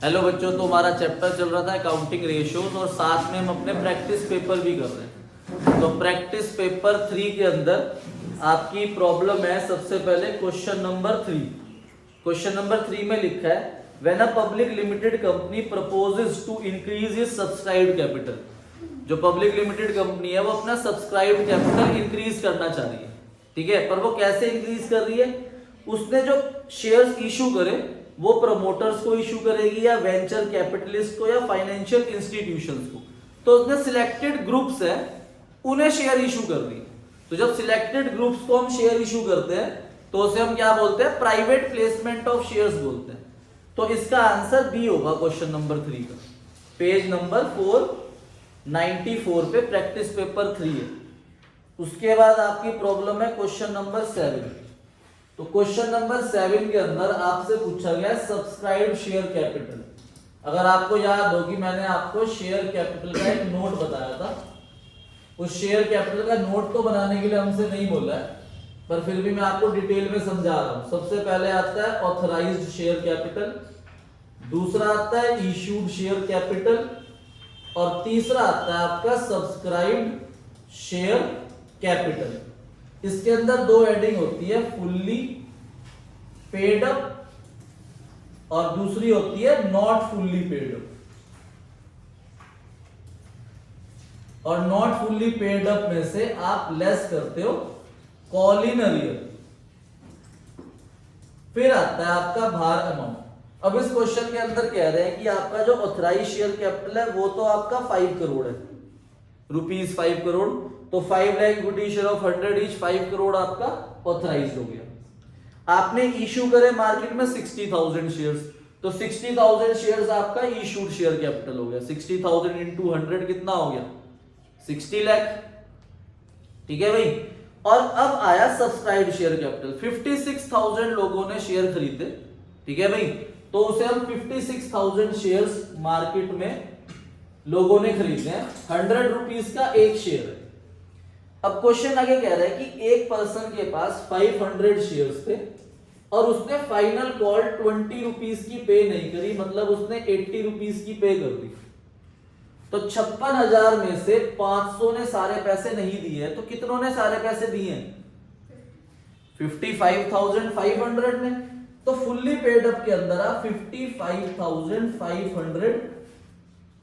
Hello बच्चों, तो हमारा चैप्टर चल रहा था अकाउंटिंग रेशियोज और साथ में हम अपने प्रैक्टिस पेपर भी कर रहे हैं। तो प्रैक्टिस पेपर 3 के अंदर आपकी प्रॉब्लम है सबसे पहले क्वेश्चन नंबर 3। क्वेश्चन नंबर 3 में लिखा है when a public limited company proposes to increase is subscribed capital. जो पब्लिक लिमिटेड कंपनी है वो अपना सब्सक्राइब्ड कैपिटल इंक्रीज करना चाह रही है, ठीक है। पर वो कैसे इंक्रीज कर रही है? उसने जो शेयर्स इशू करे वो प्रमोटर्स को इशू करेगी या वेंचर कैपिटलिस्ट को या फाइनेंशियल इंस्टीट्यूशंस को। तो उसने सिलेक्टेड ग्रुप्स है उन्हें शेयर इशू कर दी। तो जब सिलेक्टेड ग्रुप्स को हम शेयर इशू करते हैं तो उसे हम क्या बोलते हैं? प्राइवेट प्लेसमेंट ऑफ शेयर्स बोलते हैं। तो इसका आंसर बी होगा क्वेश्चन नंबर 3 का। पेज नंबर 494 पे प्रैक्टिस पेपर 3 है। उसके बाद आपकी प्रॉब्लम है क्वेश्चन नंबर 7। तो क्वेश्चन नंबर 7 के अंदर आपसे पूछा गया सब्सक्राइब्ड शेयर कैपिटल। अगर आपको याद हो कि मैंने आपको शेयर कैपिटल का एक नोट बताया था, उस शेयर कैपिटल का नोट तो बनाने के लिए हमसे नहीं बोला है, पर फिर भी मैं आपको डिटेल में समझा रहा हूं। सबसे पहले आता है ऑथराइज्ड शेयर कैपिटल, दूसरा आता है इश्यूड शेयर कैपिटल और तीसरा आता है आपका सब्सक्राइब्ड शेयर कैपिटल। इसके अंदर दो हेडिंग होती है, फुल्ली पेड अप और दूसरी होती है नॉट फुल्ली पेड अप। और नॉट फुल्ली पेड अप में से आप लेस करते हो कॉल इन अरियर। फिर आता है आपका भार अमाउंट। अब इस क्वेश्चन के अंदर कह रहे हैं कि आपका जो ऑथराइज शेयर कैपिटल है वो तो आपका 5 करोड़ है, रुपीज 5 करोड़। तो 5 lakh equity share of 100 each, 5 crore आपका ऑथराइज हो गया। आपने इशू करे मार्केट में 60,000 शेयर्स, तो 60,000 शेयर्स आपका इशूड शेयर कैपिटल हो गया। 60,000 इंटू 100 कितना हो गया? 60 लाख, ठीक है भाई। और अब आया सब्सक्राइब्ड शेयर कैपिटल। 56,000 लोगों ने शेयर खरीदे, ठीक है भाई। तो उसे हम 56,000 शेयर्स मार्केट में लोगों ने खरीदे हैं, 100 रुपीज का एक शेयर है। अब क्वेश्चन आगे कह रहा है कि एक पर्सन के पास 500 शेयर्स थे और उसने फाइनल कॉल 20 रुपीज की पे नहीं करी, मतलब उसने 80 रुपीज की पे कर दी। तो 56,000 में से 500 ने सारे पैसे नहीं दिए, तो कितनों ने सारे पैसे दिए हैं? 55,500 ने। तो फुल्ली पेड अप के अंदर आप 55,500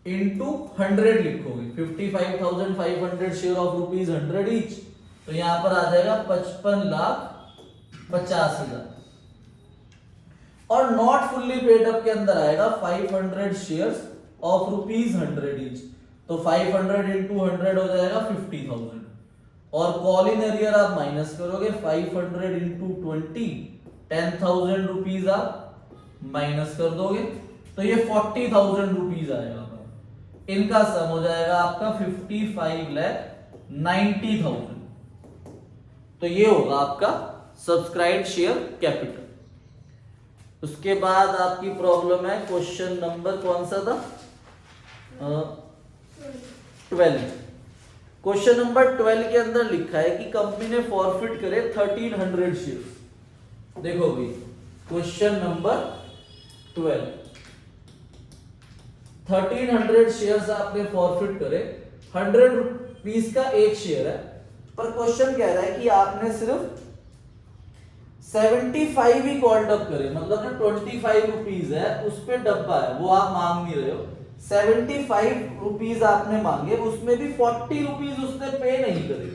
इंटू 100 लिखोगे। 55,500 शेयर ऑफ रुपीज 100 ईच, तो यहां पर आ जाएगा 55,50,000। और नॉट फुल्ली पेड अप के अंदर आएगा 500 शेयर्स ऑफ रुपीज 100 ईच, तो 500 इंटू 100 हो जाएगा 50,000। और कॉल इन एरियर आप माइनस करोगे, 500 इंटू 20, 10,000 रुपीज आप माइनस कर दोगे, तो ये 40,000 रुपीज आएगा। इनका सम हो जाएगा आपका 55,90,000। तो ये होगा आपका सब्सक्राइब्ड शेयर कैपिटल। उसके बाद आपकी प्रॉब्लम है क्वेश्चन नंबर कौन सा था? 12। क्वेश्चन नंबर 12 के अंदर लिखा है कि कंपनी ने फॉरफिट करे 1300 शेयर। देखो भाई क्वेश्चन नंबर 12, 1300 शेयर्स आपने फॉरफिट करे, 100 रुपीज का एक शेयर है। पर क्वेश्चन कह रहा है कि आपने सिर्फ 75 ही कॉल्ड अप करे, मतलब जो 25 रुपीज है उस पे डब्बा है वो आप मांग नहीं रहे हो। 75 रुपीज आपने मांगे, उसमें भी 40 रुपीज उसने पे नहीं करे।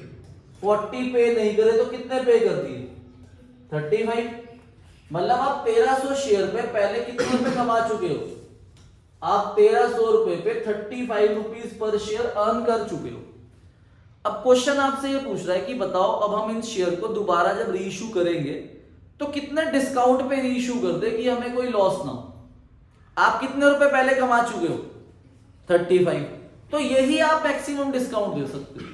40 पे नहीं करे तो कितने पे कर दिए? 35। मतलब आप 1300 शेयर पे पहले कितने रुपए कमा चुके हो? आप 1300 रुपए पे 35 रुपीज पर शेयर अर्न कर चुके हो। अब क्वेश्चन आपसे ये पूछ रहा है कि बताओ अब हम इन शेयर को दोबारा जब रीइश्यू करेंगे तो कितने डिस्काउंट पे रीइश्यू कर दे कि हमें कोई लॉस ना हो। आप कितने रुपए पहले कमा चुके हो? 35। तो यही आप मैक्सिमम डिस्काउंट दे सकते हो,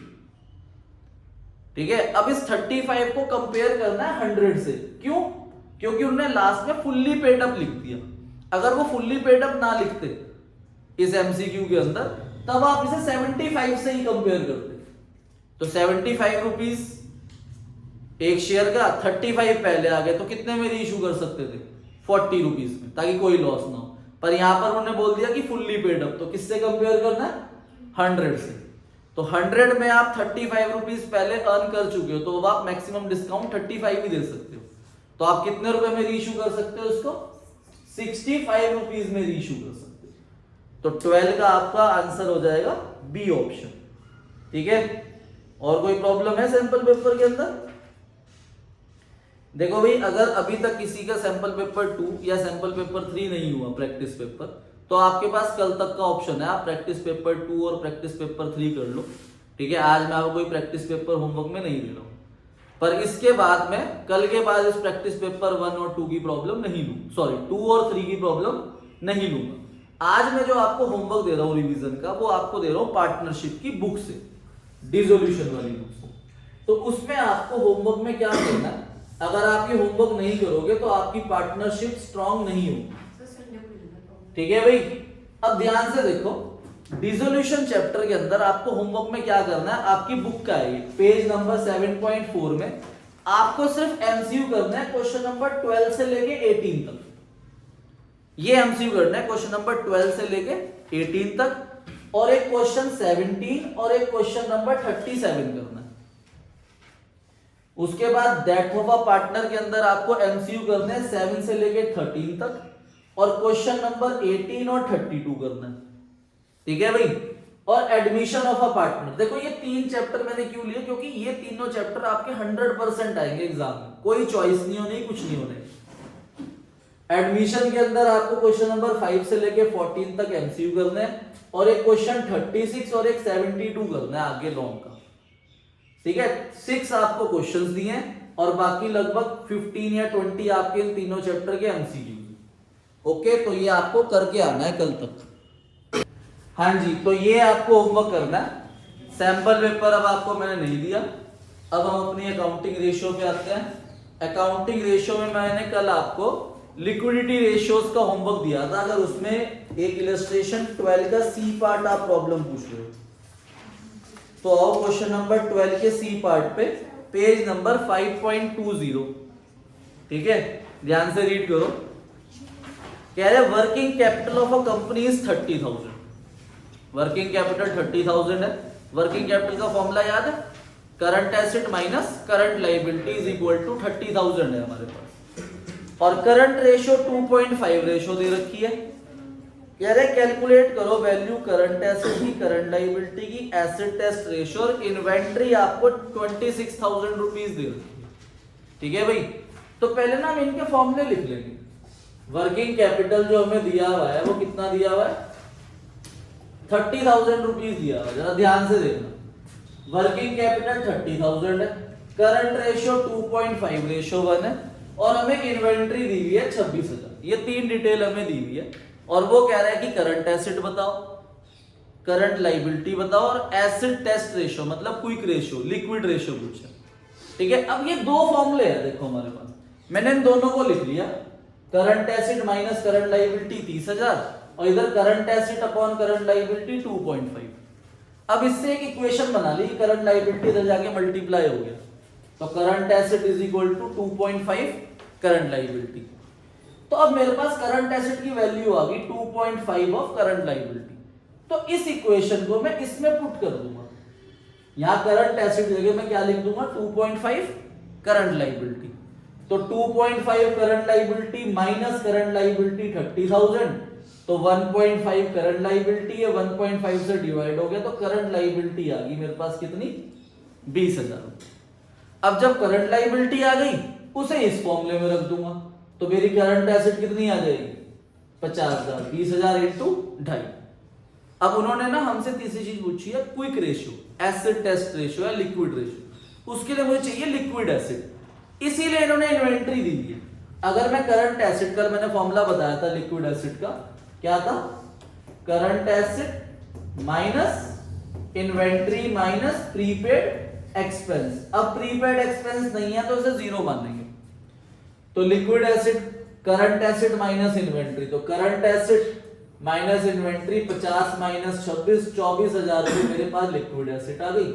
ठीक है। अब इस 35 को कंपेयर करना है 100 से। क्यों? क्योंकि उन्होंने लास्ट में फुल्ली पेड अप लिख दिया। अगर वो फुल्ली पेड अप ना लिखते इस एमसीक्यू के अंदर, तब आप इसे 75 से ही कंपेयर करते। तो 75 रुपीज एक शेयर का, 35 पहले आ गए तो कितने में रीइश्यू कर सकते थे? 40 रुपीज में, ताकि कोई लॉस ना हो। पर यहाँ पर उन्होंने बोल दिया कि फुल्ली पेड अप, तो किससे कंपेयर करना है? 100 से। तो 100 में आप 35 रुपीज पहले अर्न कर चुके हो, तो अब आप मैक्सिमम डिस्काउंट 35 ही दे सकते हो। तो आप कितने रुपए में रीइश्यू कर सकते हो इसको? 65 रुपीज में रीइश्यू कर सकते हो। तो 12 का आपका आंसर हो जाएगा बी ऑप्शन। ठीक है, और कोई प्रॉब्लम है सैंपल पेपर के अंदर? देखो भाई, अगर अभी तक किसी का सैंपल पेपर 2 या सैंपल पेपर 3 नहीं हुआ प्रैक्टिस पेपर, तो आपके पास कल तक का ऑप्शन है, आप प्रैक्टिस पेपर 2 और प्रैक्टिस पेपर 3 कर लो। ठीक है, आज मैं आपको कोई प्रैक्टिस पेपर होमवर्क में नहीं दे रहा हूं, पर इसके बाद में कल के बाद इस प्रैक्टिस पेपर 1 और 2 की प्रॉब्लम नहीं लूं, सॉरी 2 और 3 की प्रॉब्लम नहीं लूंगा। आज मैं जो आपको होमवर्क दे रहा हूं रिवीजन का, वो आपको दे रहा हूं पार्टनरशिप की बुक से, डिसोल्यूशन वाली बुक से। तो उसमें आपको होमवर्क में क्या करना है, अगर आप ये होमवर्क नहीं करोगे तो आपकी पार्टनरशिप स्ट्रांग नहीं होगी। ठीक है भाई, अब ध्यान से देखो, डिसोल्यूशन चैप्टर के अंदर आपको होमवर्क में क्या करना है, आपकी बुक का है पेज नंबर 7.4 में आपको सिर्फ एमसीक्यू करना है क्वेश्चन नंबर 12 से लेके 18 तक। ये एमसीक्यू करना है क्वेश्चन नंबर 12 से लेके 18 तक, और एक क्वेश्चन 17 और एक क्वेश्चन नंबर 37 करना है। उसके बाद डेथ ऑफ अ पार्टनर के अंदर आपको एमसीक्यू करने हैं 7 से लेके 13 तक, और क्वेश्चन नंबर 18 और 32 करना है। ठीक है भाई, और एडमिशन ऑफ अ पार्टनर। देखो ये 3 चैप्टर मैंने क्यों लिए, क्योंकि ये तीनों चैप्टर आपके 100% आएंगे एग्जाम में, कोई चॉइस नहीं होनी, कुछ नहीं होने। एडमिशन के अंदर आपको क्वेश्चन नंबर 5 से लेके 14 तक एमसीक्यू करना है, और एक क्वेश्चन 36 और एक 72 करना है आगे लॉन्ग का। ठीक है, 6 आपको क्वेश्चंस दिए हैं, और बाकी लगभग 15 या 20 आपके इन तीनों चैप्टर के एमसीक्यू। ओके, तो ये आपको करके आना है कल तक। हाँ जी, तो ये आपको होमवर्क करना है। सैंपल पेपर अब आपको मैंने नहीं दिया। अब हम अपनी अकाउंटिंग रेशियो पे आते हैं। अकाउंटिंग रेशियो में मैंने कल आपको लिक्विडिटी रेशियोज का होमवर्क दिया था। अगर उसमें एक इलस्ट्रेशन 12 का सी पार्ट आप प्रॉब्लम पूछ रहे हो, तो आओ क्वेश्चन नंबर 12 के सी पार्ट पे, पेज नंबर 5.20। ठीक है, ध्यान से रीड करो। कह रहे working capital of a company is 30,000। Working capital 30,000 है। वर्किंग कैपिटल का फॉर्मूला याद है? Current asset minus current liability is equal to 30,000 है हमारे पास, और करंट रेशियो 2.5 रेशियो दे रखी है। कह रहे कैलकुलेट करो वैल्यू करंट एसेट की, करंट लायबिलिटी की, एसिड टेस्ट रेशियो, और इन्वेंट्री आपको 26,000 रुपीज दे रखी है। ठीक है भाई, तो पहले ना हम इनके फॉर्मूले लिख लेंगे। वर्किंग कैपिटल जो हमें दिया हुआ है वो कितना दिया हुआ है? 30,000 रुपीज दिया हुआ है। जरा ध्यान से देखना, वर्किंग कैपिटल 30,000 है, करंट रेशियो 2.5 रेशियो 1 है, और हमें इन्वेंट्री दी हुई है 26,000। ये 3 डिटेल हमें दी हुई है, और वो कह रहा है कि करंट एसेट बताओ, करंट लायबिलिटी बताओ, और एसिड टेस्ट रेशियो मतलब क्विक रेशियो, लिक्विड रेशियो पूछा। ठीक है, अब ये 2 फॉर्मूले हैं देखो हमारे पास, मैंने इन दोनों को लिख लिया। Current asset minus current liability 30,000, और इधर current asset upon current liability 2.5। अब इससे एक इक्वेशन बना ली, करंट लायबिलिटी इधर जाके मल्टीप्लाई हो गया, तो current asset is equal to 2.5 current liability. तो अब मेरे पास करंट एसेट की वैल्यू आ गई 2.5 ऑफ करंट लायबिलिटी। तो इस इक्वेशन को मैं इसमें पुट कर दूंगा। यहां करंट एसेट जगह मैं क्या लिख दूंगा? 2.5 करंट लायबिलिटी। तो 2.5 current liability minus current liability 30,000, तो 1.5 करंट लायबिलिटी है, 1.5 से डिवाइड हो गया, तो करंट लायबिलिटी आ गई मेरे पास कितनी? 20,000। अब जब करंट लायबिलिटी आ गई, उसे इस फॉर्मूले में रख दूंगा, तो मेरी करंट एसेट कितनी आ जाएगी? 50,000। 20,000 इंटू 2.5। अब उन्होंने ना हमसे तीसरी चीज पूछी है, quick ratio, acid test ratio या लिक्विड रेशियो। उसके लिए मुझे चाहिए लिक्विड एसिड, इसीलिए इन्होंने इन्वेंट्री दी है। अगर मैं करंट एसिड, कल मैंने फॉर्मूला बताया था लिक्विड एसिड का, क्या था? Current asset minus inventory minus prepaid expense. अब प्रीपेड एक्सपेंस नहीं है तो इसे 0 मानेंगे। तो liquid asset, current asset minus inventory, तो करंट एसिड माइनस इन्वेंट्री 50 माइनस 26, 24,000 रुपए मेरे पास लिक्विड एसिड आ गई।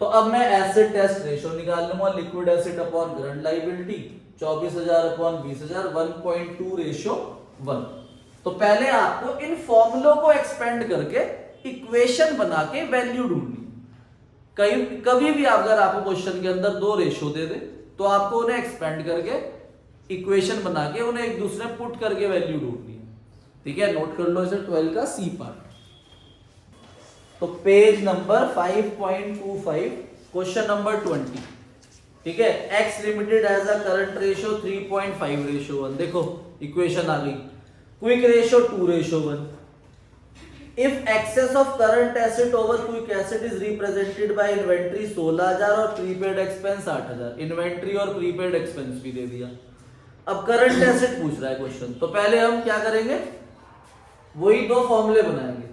तो अब मैं एसिड टेस्ट रेशियो निकाल लूंगा, liquid acid upon current liability, 24,000 upon 20,000, 1.2 ratio 1। तो पहले आपको इन फॉर्मूलों को एक्सपेंड करके इक्वेशन बना के वैल्यू ढूंढनी। कभी भी अगर आपको क्वेश्चन के अंदर दो रेशो दे दे तो आपको उन्हें एक्सपेंड करके इक्वेशन बना के उन्हें एक दूसरे में पुट करके वैल्यू ढूंढनी है। ठीक है, नोट कर लो इसे 12 का सी पार्ट। तो पेज नंबर 5.25 क्वेश्चन नंबर 20। ठीक है, x limited as a current ratio 3.5:1। देखो इक्वेशन आ गई। Quick ratio 2:1। If excess of current asset over quick asset is represented by inventory 16,000 और प्रीपेड एक्सपेंस 8,000। इन्वेंट्री और प्रीपेड एक्सपेंस भी दे दिया। अब करंट एसेट पूछ रहा है क्वेश्चन, तो पहले हम क्या करेंगे, वही दो फॉर्मूले बनाएंगे।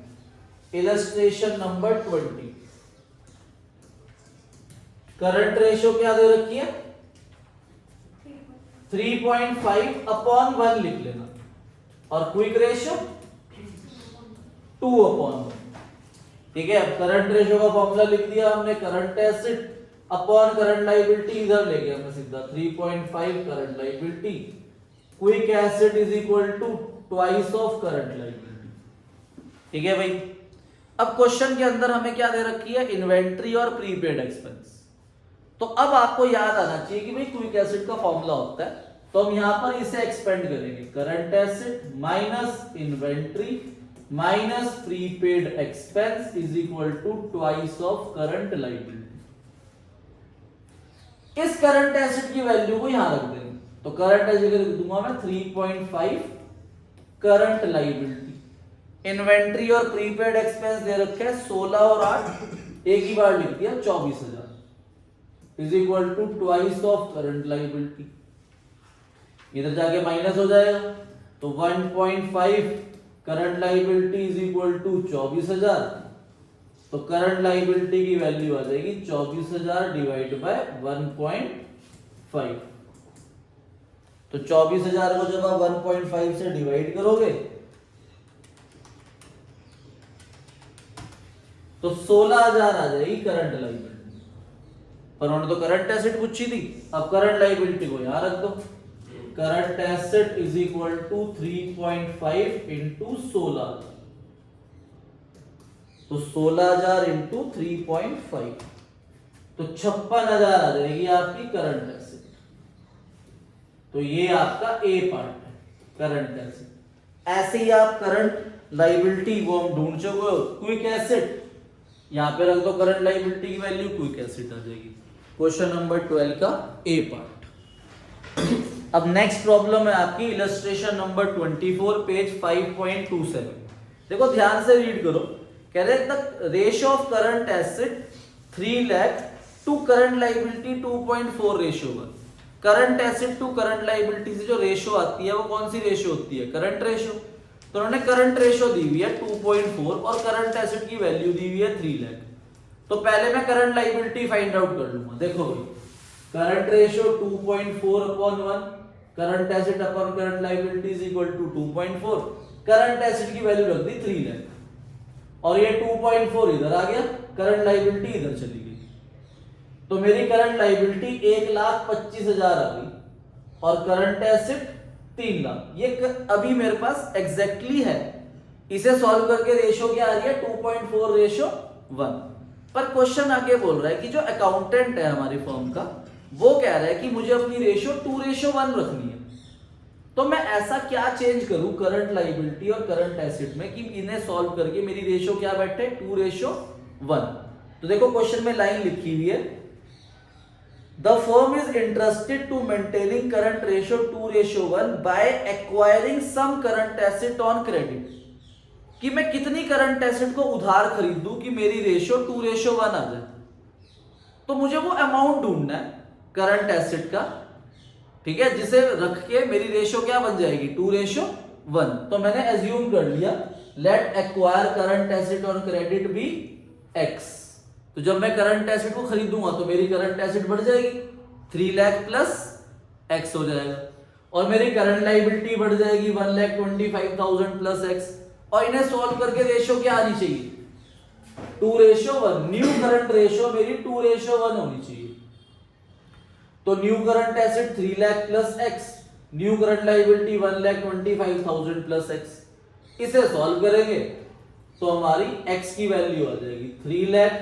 Illustration number 20। करंट रेशियो क्या दे रखी है, 3.5/1 लिख लेना, और क्विक रेशियो 2/1। ठीक है, अब करंट रेशियो का फॉर्मूला लिख दिया हमने, current asset upon current liability इधर ले गया मैं सीधा, 3.5 current liability, quick asset is equal to twice of current liability. ठीक है भाई, अब क्वेश्चन के अंदर हमें क्या दे रखी है, इन्वेंट्री और प्रीपेड एक्सपेंस। तो अब आपको याद आना चाहिए कि भाई क्विक एसेट का फॉर्मूला होता है, तो हम यहां पर इसे एक्सपेंड करेंगे, current asset minus inventory minus prepaid expense is equal to twice of current liability. इस करंट एसेट की वैल्यू को यहां रख देंगे, तो करंट एसेट लिख दूंगा मैं 3.5 करंट लायबिलिटी। इन्वेंट्री और प्रीपेड एक्सपेंस दे रखे हैं 16 और 8, एक ही बार लिख दिया 24,000 is equal to twice of current liability. इधर जाके माइनस हो जाएगा, तो 1.5 current liability is equal to 24,000। तो करंट लायबिलिटी की वैल्यू आ जाएगी 24,000 डिवाइड बाय 1.5। तो 24,000 को जब आप 1.5 से डिवाइड करोगे तो 16,000 आ जाएगी करंट लायबिलिटी। पर उन्होंने तो करंट एसेट पूछी थी, अब करंट लायबिलिटी को यहां रख दो। Current asset is equal to 3.5 into 16, तो 16,000 इंटू 3.5, तो 56,000 आ जाएगी आपकी करंट एसेट। तो ये आपका ए पार्ट है, करंट एसेट। ऐसे ही आप करंट लायबिलिटी वो हम ढूंढ चुके हो, क्विक एसेट यहां पे रख दो, करंट लायबिलिटी की वैल्यू क्विक एसेट आ जाएगी। क्वेश्चन नंबर 12 का ए पार्ट। अब नेक्स्ट प्रॉब्लम है आपकी इलस्ट्रेशन नंबर 24 पेज 5.27। देखो ध्यान से रीड करो, कह रहे the ratio of current asset 3 lakh to current liability 2.4:1। Current asset to current liability से जो रेशियो आती है वो कौन सी रेशियो होती है, करंट रेशियो। तो उन्होंने करंट रेशियो दी हुई है 2.4 और करंट एसेट की वैल्यू दी हुई है 3 लाख। तो पहले मैं करंट लायबिलिटी फाइंड आउट कर लूंगा। देखो भाई, current ratio 2.4/1, current asset upon current liability is equal to 2.4। Current asset की वैल्यू रख दी 3 लाख, और ये 2.4 इधर आ गया, करंट लायबिलिटी इधर चली गई। तो मेरी करंट लायबिलिटी 1,25,000 आ गई और करंट एसेट 3 लाख। ये अभी मेरे पास एग्जैक्टली है। इसे सॉल्व करके रेशियो क्या आ रही है, 2.4:1। पर क्वेश्चन आगे बोल रहा है कि जो अकाउंटेंट है हमारी फर्म का, वो कह रहा है कि मुझे अपनी रेशियो 2:1 रखनी है। तो मैं ऐसा क्या चेंज करूं करंट लायबिलिटी और करंट एसेट में कि इन्हें सॉल्व करके मेरी रेशियो क्या बैठे, 2:1। तो देखो क्वेश्चन में लाइन लिखी हुई है, the firm is interested to maintaining current ratio 2:1 by acquiring some current asset on credit. कि मैं कितनी करंट एसेट को उधार खरीद दूं कि मेरी रेशियो 2:1 आ जाए। तो मुझे वो अमाउंट ढूंढना है करंट एसेट का, ठीक है, जिसे रख के मेरी रेशियो क्या बन जाएगी, 2:1। तो मैंने एज्यूम कर लिया let acquire current asset on credit be x. तो जब मैं करंट एसेट को खरीदूंगा तो मेरी करंट एसेट बढ़ जाएगी, 3 लाख प्लस एक्स हो जाएगा, और मेरी करंट लायबिलिटी बढ़ जाएगी 1,25,000 प्लस एक्स। और इन्हें सॉल्व करके रेशियो क्या आनी चाहिए, 2:1। न्यू करंट रेशियो मेरी 2:1 होनी चाहिए। तो new current asset 3 lakh plus x, new current liability 1,25,000 plus x. इसे सॉल्व करेंगे तो हमारी x की वैल्यू आ जाएगी 3 लाख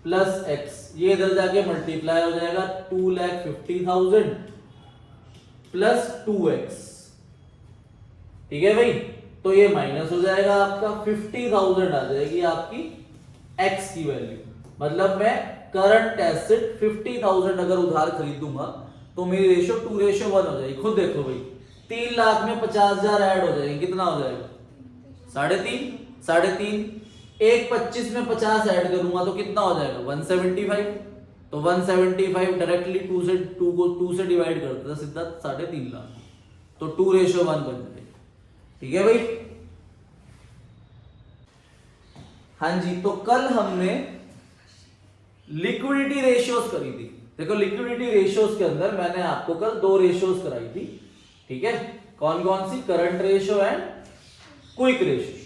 प्लस x, ये इधर जाके मल्टीप्लाई हो जाएगा 2,50,000 प्लस 2x। ठीक है भाई, तो ये माइनस हो जाएगा आपका 50,000 आ जाएगी आपकी x की वैल्यू। मतलब मैं करंट एसेट 50,000 अगर उधार खरीदूंगा तो मेरी रेशियो 2:1 हो जाएगी। खुद देखो भाई, 3 लाख में 50,000 ऐड हो जाएंगे, कितना हो जाएगा 3.5, 1.25 में 50 ऐड करूंगा तो कितना हो जाएगा 175। तो 175 डायरेक्टली 2 से डिवाइड कर देता सीधा 3.5 लाख, तो 2:1 बन जाएगा। ठीक है भाई। हाँ जी, तो कल हमने लिक्विडिटी रेशियोज करी थी। देखो लिक्विडिटी रेशियोज के अंदर मैंने आपको कल 2 रेशियोज कराई थी। ठीक है, कौन कौन सी? Current ratio and quick ratio.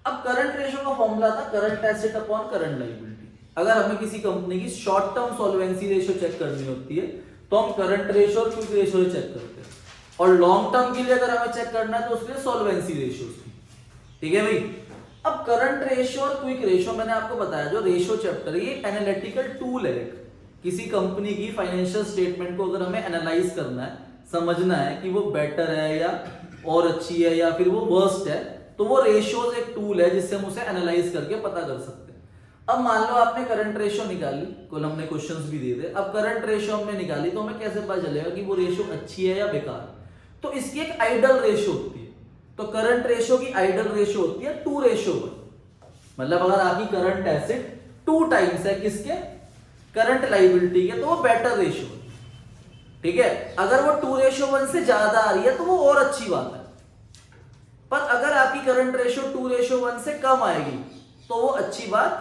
अब करंट रेशियो का फॉर्मूला था current asset upon current liability. अगर हमें किसी कंपनी की short term solvency ratio check करनी होती है तो हम करंट रेशियो और क्विक रेशियो चेक करते हैं, और लॉन्ग टर्म के लिए अगर हमें चेक करना है तो उसके लिए सॉल्वेंसी रेशियो। ठीक है भाई। अब करंट रेशियो और क्विक रेशियो मैंने आपको बताया, जो रेशियो चैप्टर ये एनालिटिकल टूल है। किसी कंपनी की फाइनेंशियल स्टेटमेंट को अगर हमें एनालाइज करना है, समझना है कि वो बेटर है या और अच्छी है या फिर वो वर्स्ट है, तो वो रेशियोज एक टूल है जिससे हम उसे एनालाइज करके पता कर सकते हैं। अब मान लो आपने करंट रेशियो निकाली, कल हमने क्वेश्चंस भी दिए थे। अब करंट रेशियो हमने निकाली तो हमें कैसे पता चलेगा कि वो रेशियो अच्छी है या बेकार? तो इसकी एक आइडल रेशियो होती है। तो करंट रेशियो की आइडल रेशियो होती है 2:1। मतलब अगर आपकी करंट एसेट 2 टाइम्स है किसके? करंट लायबिलिटी के, तो वो बेटर रेशियो है। ठीक है, अगर वो 2:1 से ज्यादा आ रही है तो वो और अच्छी बात है। पर अगर आपकी करंट रेशियो 2:1 से कम आएगी तो वो अच्छी बात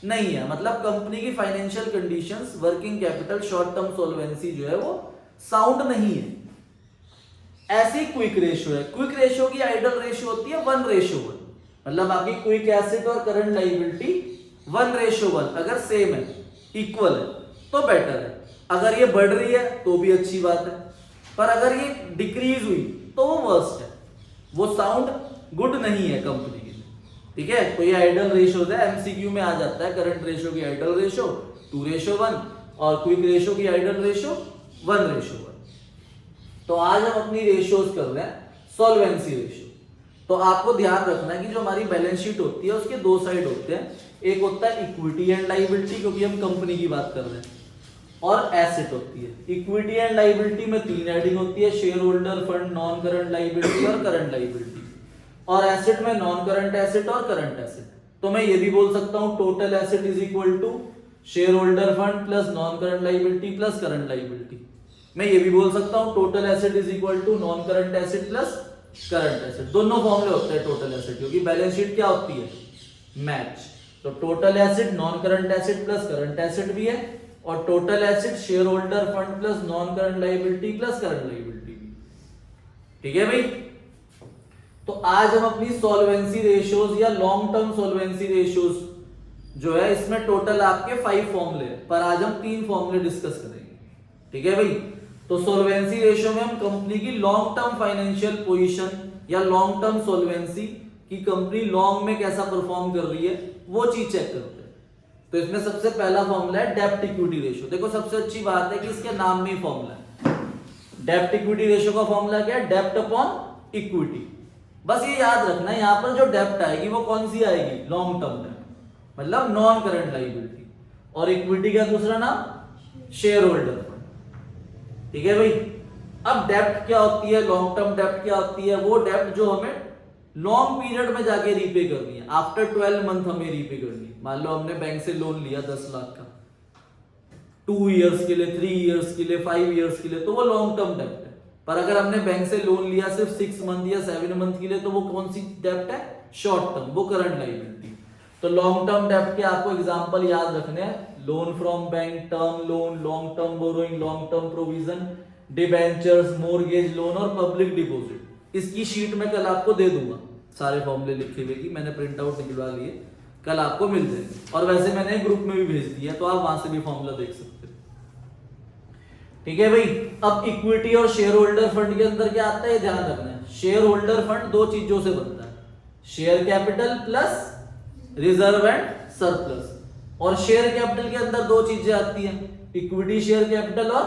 नहीं है। मतलब कंपनी की financial conditions, working capital, short term solvency जो है वो साउंड नहीं है। ऐसी क्विक रेशियो है। क्विक रेशियो की आइडल रेशियो होती है 1:1। मतलब आपकी क्विक एसेट और करंट लायबिलिटी 1:1 अगर सेम है, इक्वल है, तो बेटर है। अगर ये बढ़ रही है तो भी अच्छी बात है, पर अगर ये डिक्रीज हुई तो वो वर्स्ट है, वो साउंड गुड नहीं है कंपनी के लिए। ठीक है, तो ये आइडल रेशियोज है। एमसीक्यू में आ जाता है करंट रेशियो की आइडल रेशियो 2:1 और क्विक रेशियो की आइडल रेशियो 1:1। तो आज हम अपनी रेशियोज कर रहे हैं सॉल्वेंसी रेशियो। तो आपको ध्यान रखना है कि जो हमारी बैलेंस शीट होती है उसके 2 साइड होते हैं। एक होता है इक्विटी एंड लायबिलिटी, क्योंकि हम कंपनी की बात कर रहे हैं, और एसेट होती है। इक्विटी एंड लायबिलिटी में 3 हेडिंग होती है, shareholder fund, non current liability और करंट लायबिलिटी। और एसेट में नॉन करंट एसेट और करंट एसेट। तो मैं ये भी बोल सकता हूं total asset is equal to shareholder fund plus non current liability plus current liability. मैं ये भी बोल सकता हूं total asset is equal to non current asset plus current asset. दोनों फॉर्मूले होते हैं टोटल एसेट, क्योंकि बैलेंस शीट क्या होती है? मैच। तो total asset non current asset plus current asset भी है, और total asset share holder fund plus non current liability plus current liability भी। ठीक है भाई। तो आज हम अपनी सॉल्वेंसी रेशियोज या लॉन्ग टर्म सॉल्वेंसी रेशियोज जो है, इसमें टोटल आपके 5 फॉर्मूले, पर आज हम 3 फॉर्मूले डिस्कस करेंगे। ठीक है भाई। तो सॉल्वेंसी रेशियो में हम कंपनी की लॉन्ग टर्म फाइनेंशियल पोजीशन या लॉन्ग टर्म सॉल्वेंसी की कंपनी लॉन्ग में कैसा परफॉर्म कर रही है वो चीज चेक करते हैं। तो इसमें सबसे पहला फॉर्मूला है डेब्ट इक्विटी रेशियो। देखो सबसे अच्छी बात है कि इसके नाम में ही फॉर्मूला है। डेब्ट इक्विटी रेशियो का फॉर्मूला क्या है? डेब्ट अपॉन इक्विटी। बस ये याद रखना है, यहां पर जो डेब्ट आएगी वो कौन सी आएगी? लॉन्ग टर्म डेब्ट, मतलब नॉन करंट लायबिलिटी। और इक्विटी का दूसरा नाम शेयर होल्डर। ठीक है भाई। अब डेब्ट क्या होती है? लॉन्ग टर्म डेब्ट क्या होती है? वो डेब्ट जो हमें लॉन्ग पीरियड में जाके रीपे करनी है, आफ्टर 12 मंथ हमें रीपे करनी है। मान लो हमने बैंक से लोन लिया 10 लाख का, 2 इयर्स के लिए, 3 इयर्स के लिए, 5 इयर्स के लिए, तो वो लॉन्ग टर्म डेब्ट है। पर अगर हमने बैंक से लोन लिया सिर्फ 6 मंथ या 7 मंथ के लिए, तो वो कौन सी डेब्ट है? शॉर्ट टर्म, वो करंट लायबिलिटी। तो लॉन्ग टर्म डेब्ट के आपको एग्जांपल याद रखने हैं, loan from bank, term loan, long term borrowing, long term provision, debentures, mortgage loan और पब्लिक डिपॉजिट। इसकी शीट में कल आपको दे दूंगा, सारे फॉर्मूले लिखे हुए की मैंने प्रिंट आउट निकलवा लिए, कल आपको मिल जाएंगे। और वैसे मैंने ग्रुप में भी भेज दिया, तो आप वहां से भी फॉर्मूला देख सकते हैं। ठीक है भाई। अब इक्विटी और शेयर होल्डर फंड के अंदर क्या आता है ध्यान रखना है। शेयर होल्डर फंड 2 चीजों से बनता है, share capital plus reserve and surplus. और शेयर कैपिटल के अंदर दो चीजें आती हैं, इक्विटी शेयर कैपिटल और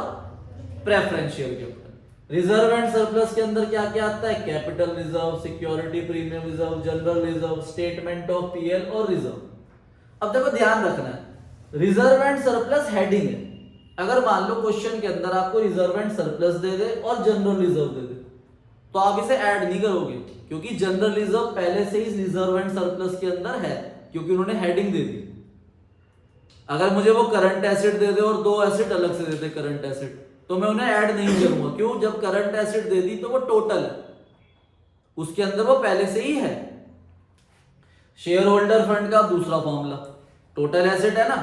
preference share capital. Reserve and surplus के अंदर क्या क्या आता है, capital reserve, security premium reserve, general reserve, statement of PL और रिजर्व। अब देखो ध्यान रखना है, रिजर्व एंड सरप्लस हेडिंग है। अगर मान लो क्वेश्चन के अंदर आपको रिजर्व एंड सरप्लस दे दे और जनरल रिजर्व दे दे, तो आप इसे ऐड नहीं करोगे, क्योंकि जनरल रिजर्व पहले से ही रिजर्व एंड सरप्लस के अंदर है, क्योंकि उन्होंने हेडिंग दे दी। अगर मुझे वो करंट एसेट दे दे और दो एसेट अलग से दे दे करंट एसेट, तो मैं उन्हें ऐड नहीं करूंगा। क्यों? जब करंट एसेट दे दी तो वो टोटल है, उसके अंदर वो पहले से ही है। शेयर होल्डर फंड का दूसरा फॉर्मूला, टोटल एसेट है ना,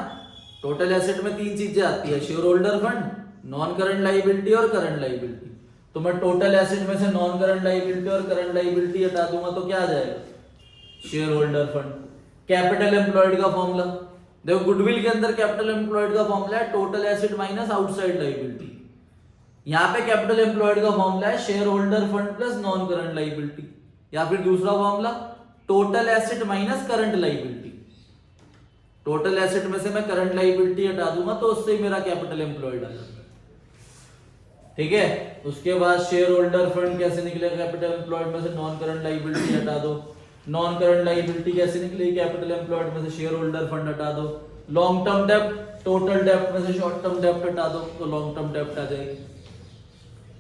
टोटल एसेट में तीन चीजें आती है, shareholder fund, non current liability और करंट लाइबिलिटी। तो मैं टोटल एसेट में से नॉन करंट लाइबिलिटी और करंट लाइबिलिटी हटा दूंगा तो क्या आ जाएगा, share holder fund. Capital employed का फॉर्मूला देखो, गुडविल के अंदर कैपिटल एम्प्लॉयड का फॉर्मूला है total asset minus outside liability. यहाँ पे कैपिटल एम्प्लॉयड का फॉर्मूला है shareholder fund plus non current liability, या फिर दूसरा formula total asset minus current liability. Total asset में से मैं करंट लाइबिलिटी हटा दूंगा तो उससे मेरा कैपिटल एम्प्लॉयड आ जाता है। ठीक है, उसके बाद शेयर होल्डर फंड कैसे निकलेगा, कैपिटल एम्प्लॉयड में से नॉन करंट लाइबिलिटी हटा दो। नॉन करंट लाइबिलिटी कैसे निकलेगी, कैपिटल एम्प्लॉयड में से शेयर होल्डर फंड हटा दो। लॉन्ग टर्म डेप्ट, टोटल डेप्ट में से शॉर्ट टर्म डेप्ट हटा दो तो लॉन्ग टर्म डेप्ट आ जाएगी।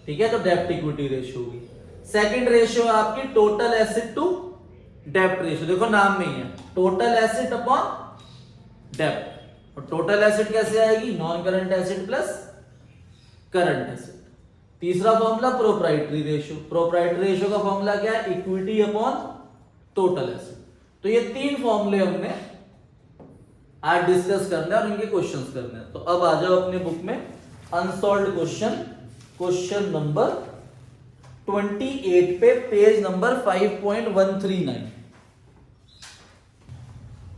ठीक है, तो डेप्ट इक्विटी रेशियो होगी। सेकंड रेशियो है आपकी टोटल एसेट टू डेप्ट रेशियो। देखो नाम में ही है, टोटल एसेट अपॉन डेप्ट। और टोटल एसेट कैसे आएगी, non current asset plus current asset. तीसरा formula proprietary ratio. Proprietary ratio का फॉर्मूला क्या है, इक्विटी अपॉन टोटल एसेट। तो ये तीन फॉर्मूले हमने आज डिस्कस करने हैं और इनके क्वेश्चंस करने हैं। तो अब आ जाओ अपने बुक में अनसॉल्व्ड क्वेश्चन, क्वेश्चन नंबर 28 पे, पेज नंबर 5.139।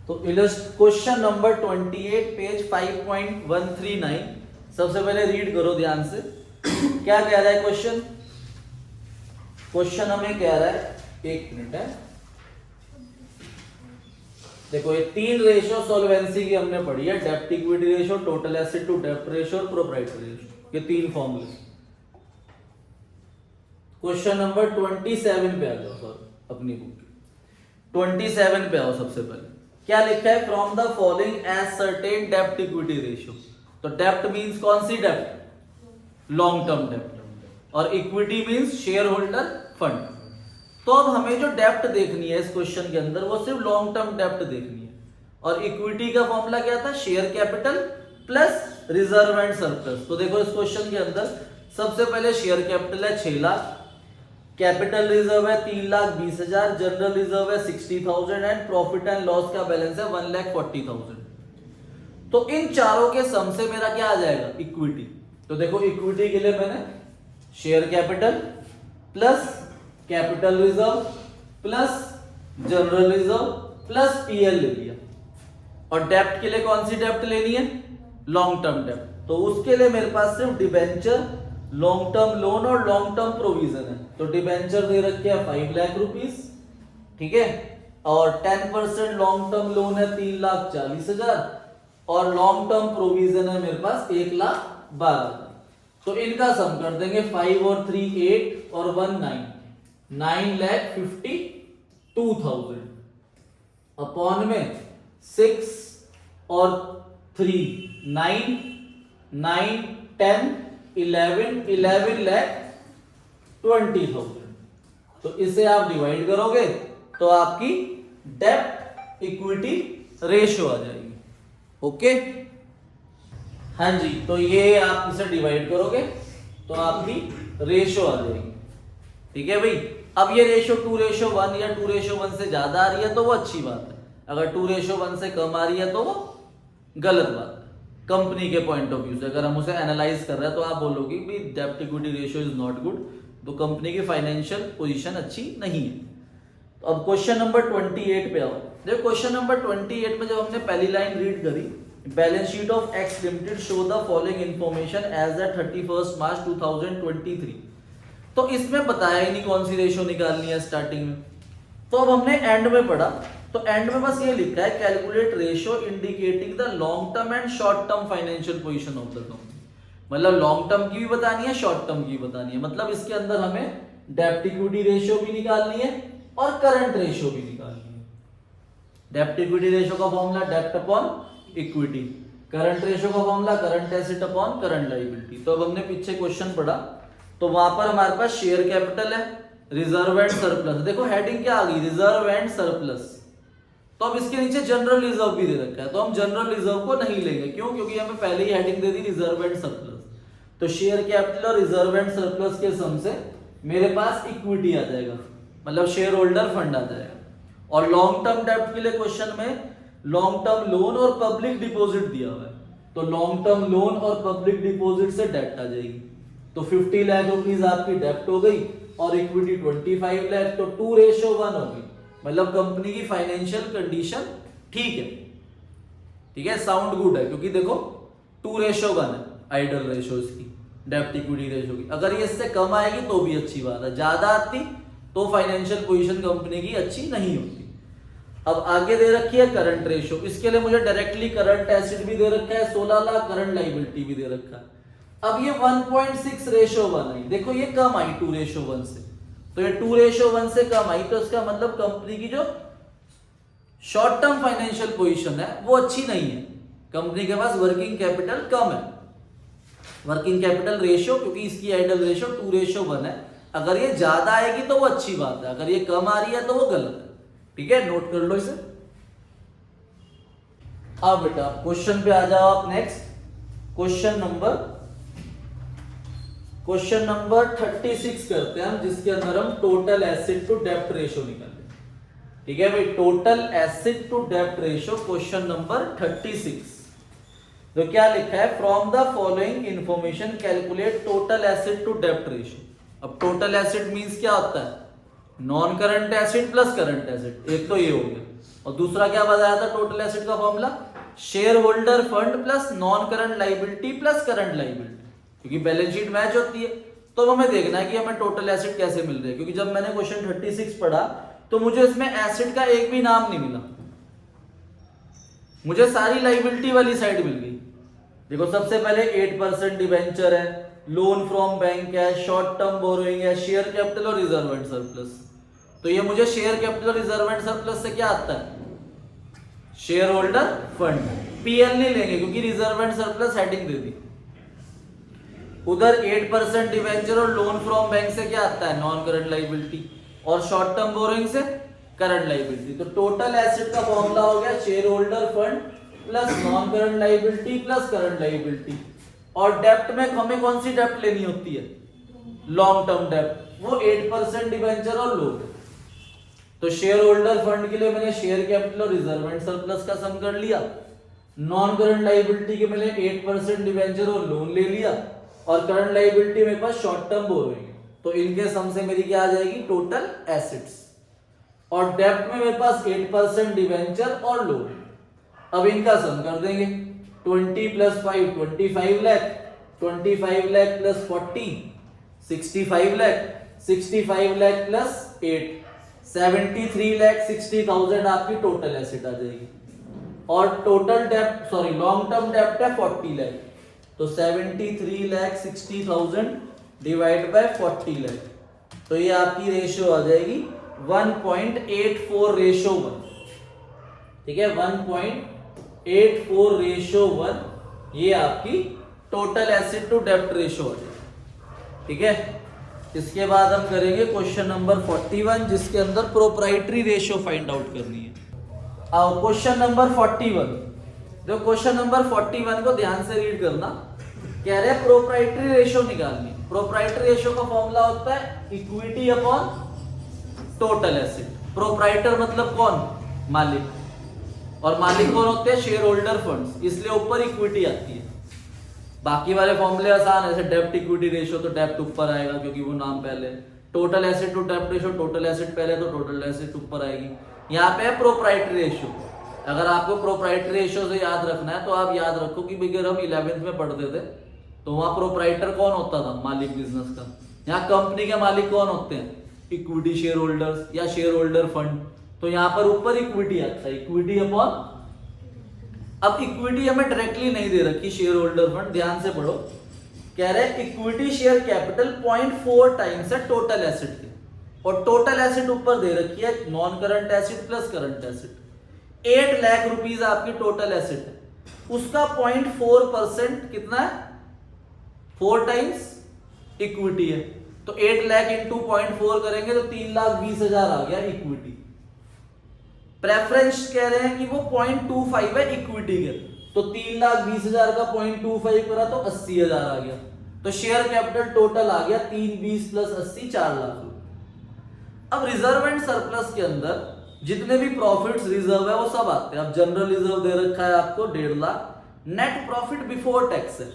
तो क्वेश्चन नंबर 28 पेज 5.139 सबसे पहले रीड करो ध्यान से। क्या कह रहा है क्वेश्चन? क्वेश्चन हमें कह रहा है, एक मिनट है, देखो ये तीन रेशियो सॉल्वेंसी की हमने पढ़ी है, डेप्ट equity ratio, total asset to डेप्ट रेशियो और प्रोप्राइटरी रेशियो, ये तीन फॉर्मूले। क्वेश्चन नंबर 27 पे आ जाओ, सर अपनी बुक 27 पे आओ। सबसे पहले क्या लिखा है, from the following ascertain डेप्ट इक्विटी रेशियो। तो डेप्ट मींस कौन सी डेप्ट, लॉन्ग टर्म डेप्ट, और equity means share holder fund. तो अब हमें जो डेप्ट देखनी है इस क्वेश्चन के अंदर वो सिर्फ लॉन्ग टर्म डेप्ट देखनी है। और इक्विटी का फॉर्मूला क्या था, share capital plus reserve and surplus. तो देखो इस क्वेश्चन के अंदर सबसे पहले शेयर कैपिटल है 6 लाख, कैपिटल रिजर्व है 3,20,000, जनरल रिजर्व है 60,000 एंड प्रॉफिट एंड लॉस का बैलेंस है 1,40,000। तो इन चारों के सम से मेरा क्या आ जाएगा, इक्विटी। तो देखो इक्विटी के लिए मैंने share capital plus capital reserve plus general reserve plus PL ले लिया। और डेप्ट के लिए कौन सी डेप्ट लेनी है, लॉन्ग टर्म डेप्ट। तो उसके लिए मेरे पास सिर्फ डिबेंचर, लॉन्ग टर्म लोन और लॉन्ग टर्म प्रोविजन है। तो डिबेंचर दे रखे हैं 5 लाख रुपीस, ठीक है, और 10% लॉन्ग टर्म लोन है 3,40,000 और लॉन्ग टर्म प्रोविजन है मेरे पास 1,12,000। तो इनका सम कर देंगे, 5 और 3 8 और 1 9, 9,52,000 अपॉन में 6 और 3 9 9 10 11 11,20,000। तो इसे आप डिवाइड करोगे तो आपकी डेप्ट इक्विटी रेशियो आ जाएगी। ओके, हाँ जी, तो ये आप इसे डिवाइड करोगे तो आपकी रेशियो आ जाएगी। ठीक है भाई, अब ये रेशियो 2:1 या 2:1 से ज्यादा आ रही है तो वो अच्छी बात है, अगर 2:1 से कम आ रही है तो वो गलत बात है कंपनी के पॉइंट ऑफ व्यू से। अगर हम उसे एनालाइज कर रहे हैं तो आप बोलोगे भी डेप्ट equity ratio is not good, तो कंपनी की फाइनेंशियल पोजीशन अच्छी नहीं है। तो अब क्वेश्चन नंबर 28 पे आओ। देखो क्वेश्चन नंबर 28 में जब हमने पहली लाइन रीड करी, balance sheet of X limited show the following information as at 31 March 2023। तो इसमें बताया ही नहीं कौन सी रेशियो निकालनी है स्टार्टिंग में। तो अब हमने एंड में पढ़ा, तो एंड में बस ये लिखा है calculate ratio indicating the long term and short term financial position of the company. मतलब लॉन्ग टर्म की भी बतानी है, शॉर्ट टर्म की भी बतानी है। मतलब इसके अंदर हमें डेब्ट इक्विटी रेशियो भी निकालनी है और करंट रेशियो भी निकालनी है। डेब्ट इक्विटी रेशियो का फॉर्मूला डेब्ट अपॉन इक्विटी, करंट रेशियो का formula current asset upon current liability. तो अब हमने पीछे क्वेश्चन पढ़ा, तो वहां पर हमारे पास शेयर कैपिटल है, रिजर्व एंड सरप्लस। देखो हेडिंग क्या आ गई, रिजर्व एंड सरप्लस। तो अब इसके नीचे जनरल रिजर्व भी दे रखा है, तो हम जनरल रिजर्व को नहीं लेंगे। क्यों? क्योंकि हमें पहले ही हेडिंग दे दी रिजर्व एंड सरप्लस। तो शेयर कैपिटल और रिजर्व एंड सरप्लस के सम से मेरे पास इक्विटी आ जाएगा, मतलब शेयर होल्डर फंड आ जाएगा। और लॉन्ग टर्म डेब्ट के लिए क्वेश्चन में लॉन्ग टर्म लोन और पब्लिक डिपॉजिट दिया हुआ है, तो लॉन्ग टर्म लोन और पब्लिक डिपॉजिट से डेब्ट आ जाएगी। तो 50 लाख रुपीज आपकी डेब्ट हो गई और इक्विटी 25 लाख, तो 2:1 हो गई। मतलब कंपनी की फाइनेंशियल कंडीशन ठीक है, ठीक है, साउंड गुड है। क्योंकि देखो 2:1 है आइडल रेशियो इसकी, डेब्ट इक्विटी रेशियो की। अगर ये इससे कम आएगी तो भी अच्छी बात है, ज्यादा आती तो फाइनेंशियल पोजीशन कंपनी की अच्छी नहीं होती। अब आगे दे रखी है करंट रेशियो, इसके लिए मुझे डायरेक्टली करंट एसेट भी दे रखा है 16 लाख, करंट लायबिलिटी भी दे रखा है। अब ये 1.6:1 आई, देखो ये कम आई 2:1 से, तो ये 2:1 से कम आई, तो इसका मतलब कंपनी की जो शॉर्ट टर्म फाइनेंशियल पोजीशन है वो अच्छी नहीं है। कंपनी के पास वर्किंग कैपिटल कम है, वर्किंग कैपिटल रेशियो, क्योंकि इसकी आइडल रेशियो 2:1 है। अगर ये ज्यादा आएगी तो वो अच्छी बात है, अगर ये कम आ रही है तो वो गलत है। ठीक है, नोट कर लो इसे। अब बेटा क्वेश्चन पे आ जाओ आप। नेक्स्ट क्वेश्चन नंबर 36 करते हैं हम, जिसके अंदर हम टोटल एसेट टू डेब्ट रेशियो निकालते हैं। ठीक है भाई, टोटल एसेट टू डेब्ट रेशियो क्वेश्चन नंबर 36। तो क्या लिखा है, from the following information calculate total asset to डेब्ट रेशियो। अब टोटल एसेट मींस क्या होता है, non current asset plus current asset, एक तो ये हो गया। और दूसरा क्या बताया था टोटल एसेट का formula, share holder fund plus non current liability plus current liability, क्योंकि बैलेंस शीट मैच होती है। तो हमें देखना है कि हमें टोटल एसेट कैसे मिल रहे हैं, क्योंकि जब मैंने क्वेश्चन 36 पढ़ा तो मुझे इसमें एसेट का एक भी नाम नहीं मिला, मुझे सारी लायबिलिटी वाली साइड मिल गई। देखो सबसे पहले 8% डिबेंचर है, लोन फ्रॉम बैंक है, शॉर्ट टर्म बोरोइंग है, शेयर कैपिटल और रिजर्व एंड सरप्लस। तो ये मुझे share capital reserve and surplus से क्या आता है, शेयर होल्डर फंड। पीएल नहीं लेंगे क्योंकि रिजर्व एंड सरप्लस हेडिंग दे दी। उधर 8% डिवेंचर और लोन फ्रॉम बैंक से क्या आता है, नॉन करंट लायबिलिटी, और शॉर्ट टर्म बोरोइंग से करंट लायबिलिटी। तो टोटल एसेट का फॉर्मूला हो गया share holder fund plus non current liability plus current liability. और डेप्ट में हमें कौन सी डेप्ट लेनी होती है, लॉन्ग टर्म डेप्ट, वो 8% डिवेंचर और लोन। तो शेयर होल्डर फंड के लिए मैंने शेयर कैपिटल और रिजर्व एंड सरप्लस का सम कर लिया, नॉन करंट लायबिलिटी के मैंने 8% डिवेंचर और लोन ले लिया, और करंट लायबिलिटी मेरे पास शॉर्ट टर्म बोरोइंग। तो इनके सम से मेरी क्या आ जाएगी, टोटल एसेट्स। और डेब्ट में मेरे पास 8% डिवेंचर और लोन। अब इनका सम कर देंगे, 20 + 5 25 लाख, 25 लाख प्लस 40 65 लाख, 65 लाख प्लस 8 73,60,000 आपकी टोटल एसेट आ जाएगी। और टोटल डेब्ट सॉरी लॉन्ग टर्म डेब्ट है 40 लाख, तो 73,60,000 डिवाइड बाय 40 लाख, तो ये आपकी रेशियो आ जाएगी 1.84:1। ठीक है, 1.84:1 ये आपकी टोटल एसेट टू डेब्ट रेशियो हो जाएगी। ठीक है, इसके बाद हम करेंगे क्वेश्चन नंबर 41, जिसके अंदर प्रोप्राइटरी रेशियो फाइंड आउट करनी है। आओ क्वेश्चन नंबर 41। जो क्वेश्चन नंबर 41 को ध्यान से रीड करना, कह रहे हैं प्रोप्राइटरी रेशियो निकालनी। प्रोप्राइटरी रेशियो का फॉर्मूला होता है equity upon total asset. Proprietor मतलब कौन, मालिक, और मालिक कौन होते हैं, शेयर होल्डर फंड्स, इसलिए ऊपर इक्विटी आती है। बाकी वाले फॉर्मूले आसान है, जैसे डेब्ट इक्विटी रेशियो तो डेब्ट ऊपर आएगा क्योंकि वो नाम पहले, टोटल एसेट टू डेब्ट रेशियो टोटल एसेट पहले तो टोटल एसेट ऊपर आएगी। यहाँ पे है प्रोप्राइटरी रेशियो। अगर आपको प्रोप्राइटरी रेशियो से याद रखना है तो आप याद रखो कि अगर हम 11th में पढ़ते थे तो वहां प्रोप्राइटर कौन होता था, मालिक बिजनेस का। यहाँ कंपनी के मालिक कौन होते हैं, इक्विटी शेयर होल्डर्स या शेयर होल्डर फंड, तो यहां पर ऊपर इक्विटी आता है, इक्विटी अपॉन, अब इक्विटी हमें डायरेक्टली नहीं दे रखी शेयर होल्डर फंड, ध्यान से पढ़ो, कह रहे इक्विटी शेयर कैपिटल 0.4 टाइम्स है टोटल एसेट के, और टोटल एसेट ऊपर दे रखी है non current asset plus current asset, 8 lakh rupees आपकी टोटल एसेट है, उसका 0.4% कितना है, 4 टाइम्स इक्विटी है, तो 8 लाख इंटू 0.4 करेंगे तो 3,20,000 आ गया इक्विटी। प्रेफरेंस कह रहे हैं कि वो 0.25 है इक्विटी के, तो 3,20,000 का 0.25 करा तो 80,000 आ गया, तो शेयर कैपिटल टोटल आ गया 320 प्लस 80 4 लाख रुपए। अब रिजर्व एंड सरप्लस के अंदर जितने भी प्रॉफिट्स रिजर्व है वो सब आते हैं। अब जनरल रिजर्व दे रखा है आपको 1.5 lakh, net profit before tax है,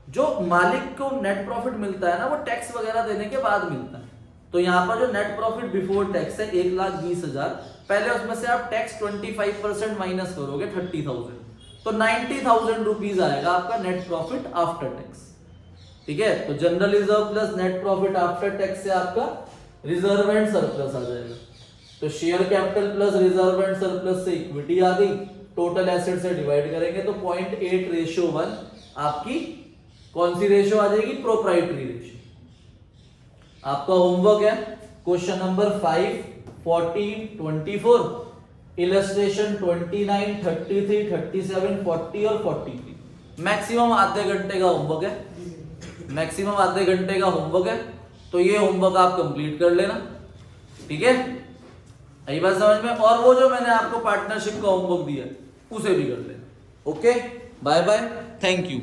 जो मालिक को नेट प्रॉफिट मिलता है ना वो टैक्स वगैरह देने के बाद मिलता है, तो यहां पर जो नेट प्रॉफिट बिफोर टैक्स है 1,20,000, पहले उसमें से आप टैक्स 25% माइनस करोगे 30,000, तो 90,000 रुपीज आएगा आपका नेट प्रॉफिट आफ्टर टैक्स। ठीक है, तो general reserve plus net profit after tax से आपका रिजर्व एंड सरप्लस आ जाएगा, तो share capital plus reserve and surplus से इक्विटी आ गई, टोटल एसेट से डिवाइड करेंगे तो 0.8:1 आपकी कौन सी रेशियो आ जाएगी, प्रोप्राइटरी रेशियो। आपका होमवर्क है क्वेश्चन नंबर 5, 14, 24, इलस्ट्रेशन 29, 33, 37, 40 और 43। मैक्सिमम आधे घंटे का होमवर्क है, मैक्सिमम आधे घंटे का होमवर्क है, तो ये होमवर्क आप कंप्लीट कर लेना। ठीक है, यही बात समझ में, और वो जो मैंने आपको पार्टनरशिप का होमवर्क दिया उसे भी कर लेना। Okay, bye bye, thank you.